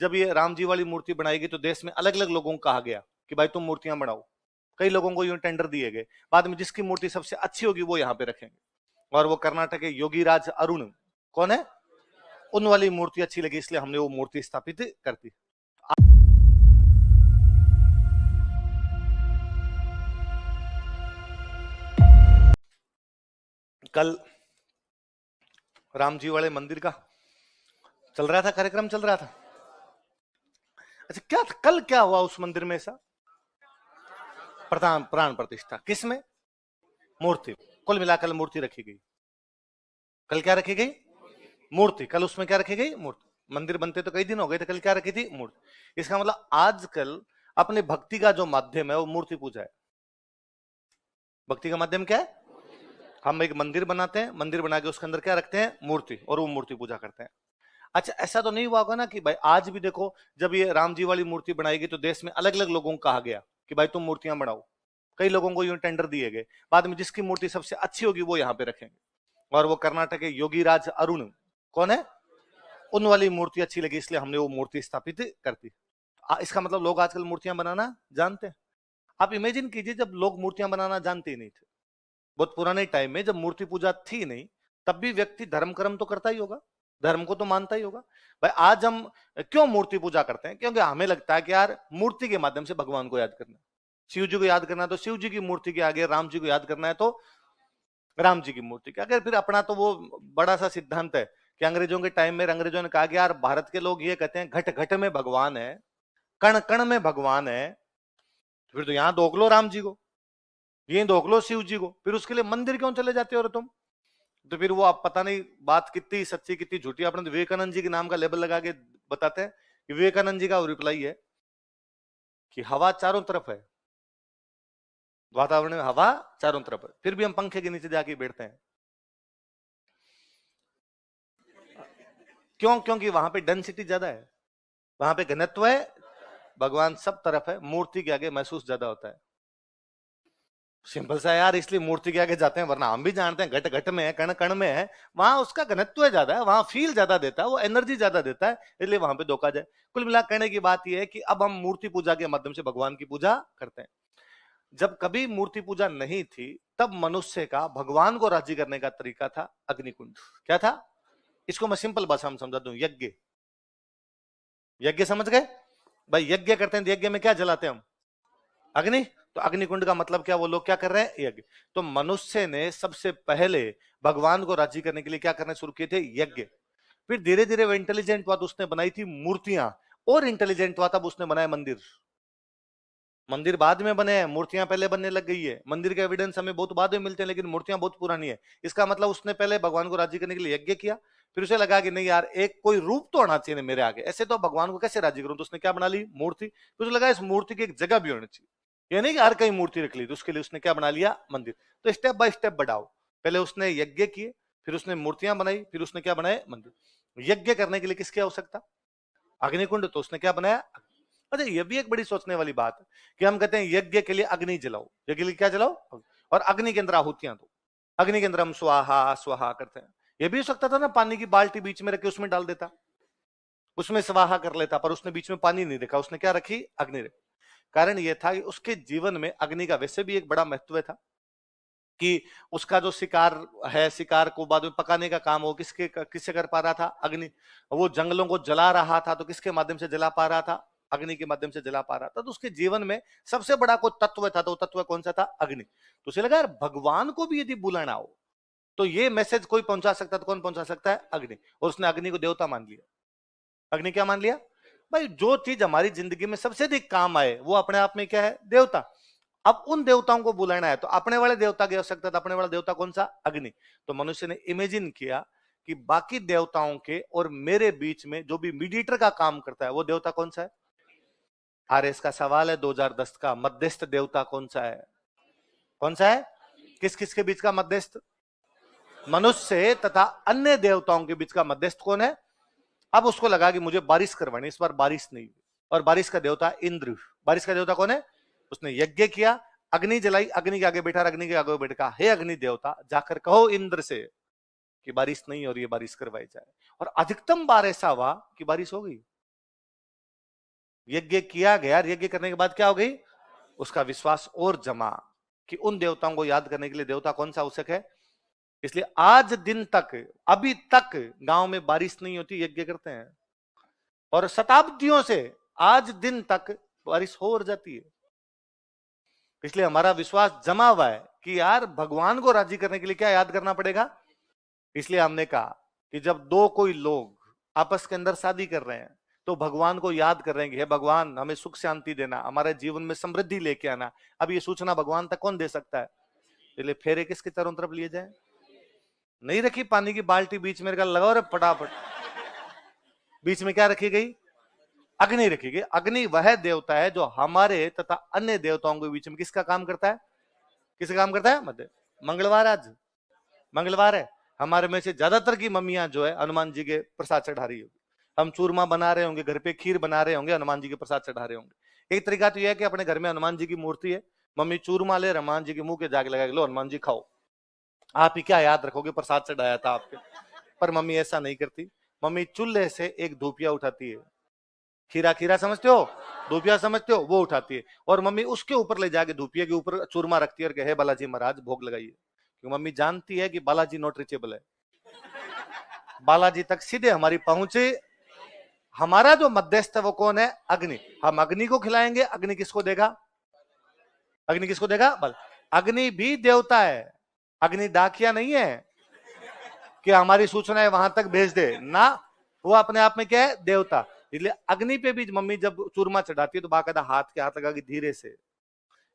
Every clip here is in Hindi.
जब ये राम जी वाली मूर्ति बनाई गई तो देश में अलग अलग लोगों को कहा गया कि भाई तुम मूर्तियां बनाओ। कई लोगों को यूं टेंडर दिए गए, बाद में जिसकी मूर्ति सबसे अच्छी होगी वो यहाँ पे रखेंगे। और वो कर्नाटक के योगीराज अरुण कौन है, उन वाली मूर्ति अच्छी लगी इसलिए हमने वो मूर्ति स्थापित कर दी। कल राम जी वाले मंदिर का चल रहा था, कार्यक्रम चल रहा था। अच्छा क्या था? कल क्या हुआ उस मंदिर में ऐसा? प्राण प्रतिष्ठा किसमें? मूर्ति। कुल मिलाकर मूर्ति रखी गई। कल क्या रखी गई? मूर्ति। कल उसमें क्या रखी गई? मूर्ति। मंदिर बनते तो कई दिन हो गए थे, कल क्या रखी थी? मूर्ति। इसका मतलब आजकल अपने भक्ति का जो माध्यम है वो मूर्ति पूजा है। भक्ति का माध्यम क्या है? हम एक मंदिर बनाते हैं, मंदिर बना के उसके अंदर क्या रखते हैं? मूर्ति, और वो मूर्ति पूजा करते हैं। अच्छा ऐसा तो नहीं हुआ होगा ना कि भाई आज भी देखो जब ये राम जी वाली मूर्ति बनाई गई तो देश में अलग अलग लोगों को कहा गया कि भाई तुम मूर्तियां बनाओ। कई लोगों को यूं टेंडर दिए गए, बाद में जिसकी मूर्ति सबसे अच्छी होगी वो यहाँ पे रखेंगे। और वो कर्नाटक के योगीराज अरुण कौन है, उन वाली मूर्ति अच्छी लगी इसलिए हमने वो मूर्ति स्थापित कर दी। इसका मतलब लोग आजकल मूर्तियां बनाना जानते हैं। आप इमेजिन कीजिए जब लोग मूर्तियां बनाना जानते ही नहीं थे, बहुत पुराने टाइम में जब मूर्ति पूजा थी नहीं, तब भी व्यक्ति धर्म कर्म तो करता ही होगा, धर्म को तो मानता ही होगा। भाई आज हम क्यों मूर्ति पूजा करते हैं? क्योंकि हमें लगता है कि यार मूर्ति के माध्यम से भगवान को याद करना है, शिव जी को याद करना है तो शिव जी की मूर्ति के आगे, राम जी को याद करना है तो राम जी की मूर्ति के आगे। फिर अपना तो वो बड़ा सा सिद्धांत है कि अंग्रेजों के टाइम में अंग्रेजों ने कहा कि यार भारत के लोग ये कहते हैं घट घट में भगवान है, कण कण में भगवान है, फिर तो यहां दोख लो राम जी को, यहीं दोख लो शिव जी को, फिर उसके लिए मंदिर क्यों चले जाते हो तुम? तो फिर वो आप पता नहीं बात कितनी सच्ची कितनी झूठी। अपने तो विवेकानंद जी के नाम का लेबल लगा के बताते हैं कि विवेकानंद जी का रिप्लाई है कि हवा चारों तरफ है, वातावरण में हवा चारों तरफ है, फिर भी हम पंखे के नीचे जाके बैठते हैं। क्यों? क्योंकि वहां पे डेंसिटी ज्यादा है, वहां पे घनत्व है, भगवान सब तरफ है, मूर्ति के आगे महसूस ज्यादा होता है। सिंपल सा यार, इसलिए मूर्ति के आगे जाते हैं, वरना हम भी जानते हैं घट घट में है, कण कण में है, वहां उसका घनत्व ज्यादा है, वहां फील ज्यादा देता है, वो एनर्जी ज्यादा देता है, इसलिए वहां पे धोखा जाए। कुल मिला कहने की बात यह है कि अब हम मूर्ति पूजा के माध्यम से भगवान की पूजा करते हैं। जब कभी मूर्ति पूजा नहीं थी तब मनुष्य का भगवान को राजी करने का तरीका था अग्निकुंड। क्या था? इसको मैं सिंपल भाषा में समझा दूं, यज्ञ। यज्ञ समझ गए? भाई यज्ञ करते हैं, यज्ञ में क्या जलाते हैं हम? अग्नि। तो अग्निकुंड का मतलब क्या? वो लोग क्या कर रहे हैं? यज्ञ। तो मनुष्य ने सबसे पहले भगवान को राजी करने के लिए क्या करने शुरू किए थे? यज्ञ। फिर धीरे धीरे वो इंटेलिजेंट हुआ तो उसने बनाई थी मूर्तियां, और इंटेलिजेंट हुआ तब उसने बनाया मंदिर। मंदिर बाद में बने हैं, मूर्तियां पहले बनने लग गई है। मंदिर के एविडेंस हमें बहुत बाद में मिलते हैं, लेकिन मूर्तियां बहुत पुरानी है। इसका मतलब उसने पहले भगवान को राजी करने के लिए यज्ञ किया, फिर उसे लगा कि नहीं यार एक कोई रूप तो आना चाहिए मेरे आगे, ऐसे तो भगवान को कैसे राजी करूं, तो उसने क्या बना ली? मूर्ति। फिर उसे लगा इस मूर्ति की एक जगह भी होनी चाहिए, ये नहीं कि हर कहीं मूर्ति रख ली, तो उसके लिए उसने क्या बना लिया? मंदिर। तो स्टेप बाय स्टेप बढ़ाओ, पहले उसने यज्ञ किए, फिर उसने मूर्तियां बनाई, फिर उसने क्या बनाए? मंदिर। यज्ञ करने के लिए किसकी आवश्यकता? अग्निकुंड। तो उसने क्या बनाया? अच्छा ये भी एक बड़ी सोचने वाली बात है कि हम कहते हैं यज्ञ के लिए अग्नि जलाओ, यज्ञ के लिए क्या जलाओ? और अग्नि के अंदर आहुतियां दो, अग्नि के अंदर हम स्वाहा स्वाहा करते हैं। ये भी हो सकता था ना पानी की बाल्टी बीच में रख के उसमें डाल देता, उसमें स्वाहा कर लेता, पर उसने बीच में पानी नहीं रखा, उसने क्या रखी? अग्नि रखी। कारण यह था कि उसके जीवन में अग्नि का वैसे भी एक बड़ा महत्व था कि उसका जो शिकार है, शिकार को बाद में पकाने का काम वो किससे कर पा रहा था? अग्नि। वो जंगलों को जला रहा था तो किसके माध्यम से जला पा रहा था? अग्नि के माध्यम से जला पा रहा था। तो उसके जीवन में सबसे बड़ा कोई तत्व था, तो वो तत्व कौन सा था? अग्नि। तो उसे लगा यार भगवान को भी यदि बुलाना हो तो ये मैसेज कोई पहुंचा सकता है, तो कौन पहुंचा सकता है? अग्नि। और उसने अग्नि को देवता मान लिया। अग्नि क्या मान लिया? भाई जो चीज हमारी जिंदगी में सबसे अधिक काम आए वो अपने आप में क्या है? देवता। अब उन देवताओं को बुलाना है तो अपने वाले देवता की आवश्यकता था। अपने वाला देवता कौन सा? अग्नि। तो मनुष्य ने इमेजिन किया कि बाकी देवताओं के और मेरे बीच में जो भी मीडिएटर का काम करता है वो देवता कौन सा है? आरएस का सवाल है 2010 का, मध्यस्थ देवता कौन सा है? कौन सा है? किस किस के बीच का मध्यस्थ? मनुष्य तथा अन्य देवताओं के बीच का मध्यस्थ कौन है? अब उसको लगा कि मुझे बारिश करवानी, इस बार बारिश नहीं हुई, और बारिश का देवता इंद्र। बारिश का देवता कौन है? उसने यज्ञ किया, अग्नि जलाई, अग्नि के आगे बैठा, अग्नि के आगे बैठ कहा हे अग्नि देवता जाकर कहो इंद्र से कि बारिश नहीं हो रही है, बारिश करवाई जाए। और अधिकतम बार ऐसा हुआ कि बारिश हो गई। यज्ञ किया गया, यज्ञ करने के बाद क्या हो गई, उसका विश्वास और जमा कि उन देवताओं को याद करने के लिए देवता कौन सा आवश्यक है। इसलिए आज दिन तक, अभी तक गांव में बारिश नहीं होती, यज्ञ करते हैं, और शताब्दियों से आज दिन तक बारिश हो और जाती है। इसलिए हमारा विश्वास जमा हुआ है कि यार भगवान को राजी करने के लिए क्या याद करना पड़ेगा। इसलिए हमने कहा कि जब दो कोई लोग आपस के अंदर शादी कर रहे हैं तो भगवान को याद कर रहे हैं कि हे भगवान हमें सुख शांति देना, हमारे जीवन में समृद्धि लेके आना। अब ये सूचना भगवान तक कौन दे सकता है। इसलिए फेरे किसके चारों तरफ लिए जाए, नहीं रखी पानी की बाल्टी बीच में लगाओ रे फटाफट, बीच में क्या रखी गई, अग्नि रखी गई। अग्नि वह देवता है जो हमारे तथा अन्य देवताओं के बीच में किसका काम करता है, किसका काम करता है, मध्य। मंगलवार, आज मंगलवार है, हमारे में से ज्यादातर की मम्मियां जो है हनुमान जी के प्रसाद चढ़ा रही होगी। हम चूरमा बना रहे होंगे, घर पे खीर बना रहे होंगे, हनुमान जी के प्रसाद चढ़ा रहे होंगे। एक तरीका तो यह है कि अपने घर में हनुमान जी की मूर्ति है, मम्मी चूरमा ले, हनुमान जी के मुंह के जाके लगा लो, हनुमान जी खाओ। आप ही क्या याद रखोगे प्रसाद चढ़ाया था आपके, पर मम्मी ऐसा नहीं करती। मम्मी चूल्हे से एक धूपिया उठाती है, खीरा खीरा समझते हो, धूपिया समझते हो, वो उठाती है, और मम्मी उसके ऊपर ले जाके धूपिया के ऊपर चूरमा रखती है और कहे बालाजी महाराज भोग लगाइए। क्योंकि मम्मी जानती है कि बालाजी नॉट रीचेबल है, बालाजी तक सीधे हमारी पहुंचे। हमारा जो मध्यस्थ है वो कौन है, अग्नि। हम अग्नि को खिलाएंगे, अग्नि किसको देगा, अग्नि किसको देगा, बल। अग्नि भी देवता है, अग्नि डाकिया नहीं है कि हमारी सूचनाएं वहां तक भेज दे ना, वो अपने आप में क्या है, देवता। इसलिए अग्नि पे भी मम्मी जब चूरमा चढ़ाती है तो बाकायदा हाथ के हाथ लगा के धीरे से,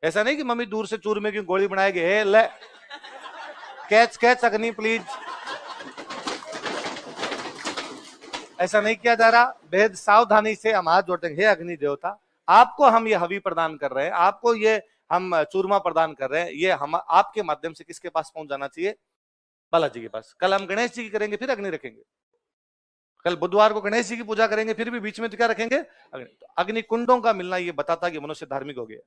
ऐसा नहीं कि मम्मी दूर से चूरमे की गोली बनाएगी, हे ले कैच कैच अग्नि प्लीज, ऐसा नहीं किया जा रहा। बेहद सावधानी से हम हाथ जोड़ेंगे, हे अग्नि देवता आपको हम ये हवि प्रदान कर रहे हैं, आपको ये हम चूरमा प्रदान कर रहे हैं, ये हम आपके माध्यम से किसके पास पहुंच जाना चाहिए, बालाजी के पास। कल हम गणेश जी की करेंगे, फिर अग्नि रखेंगे। कल बुधवार को गणेश जी की पूजा करेंगे, फिर भी बीच में तो क्या रखेंगे, अग्नि। तो अग्नि कुंडों का मिलना ये बताता कि मनुष्य धार्मिक हो गया।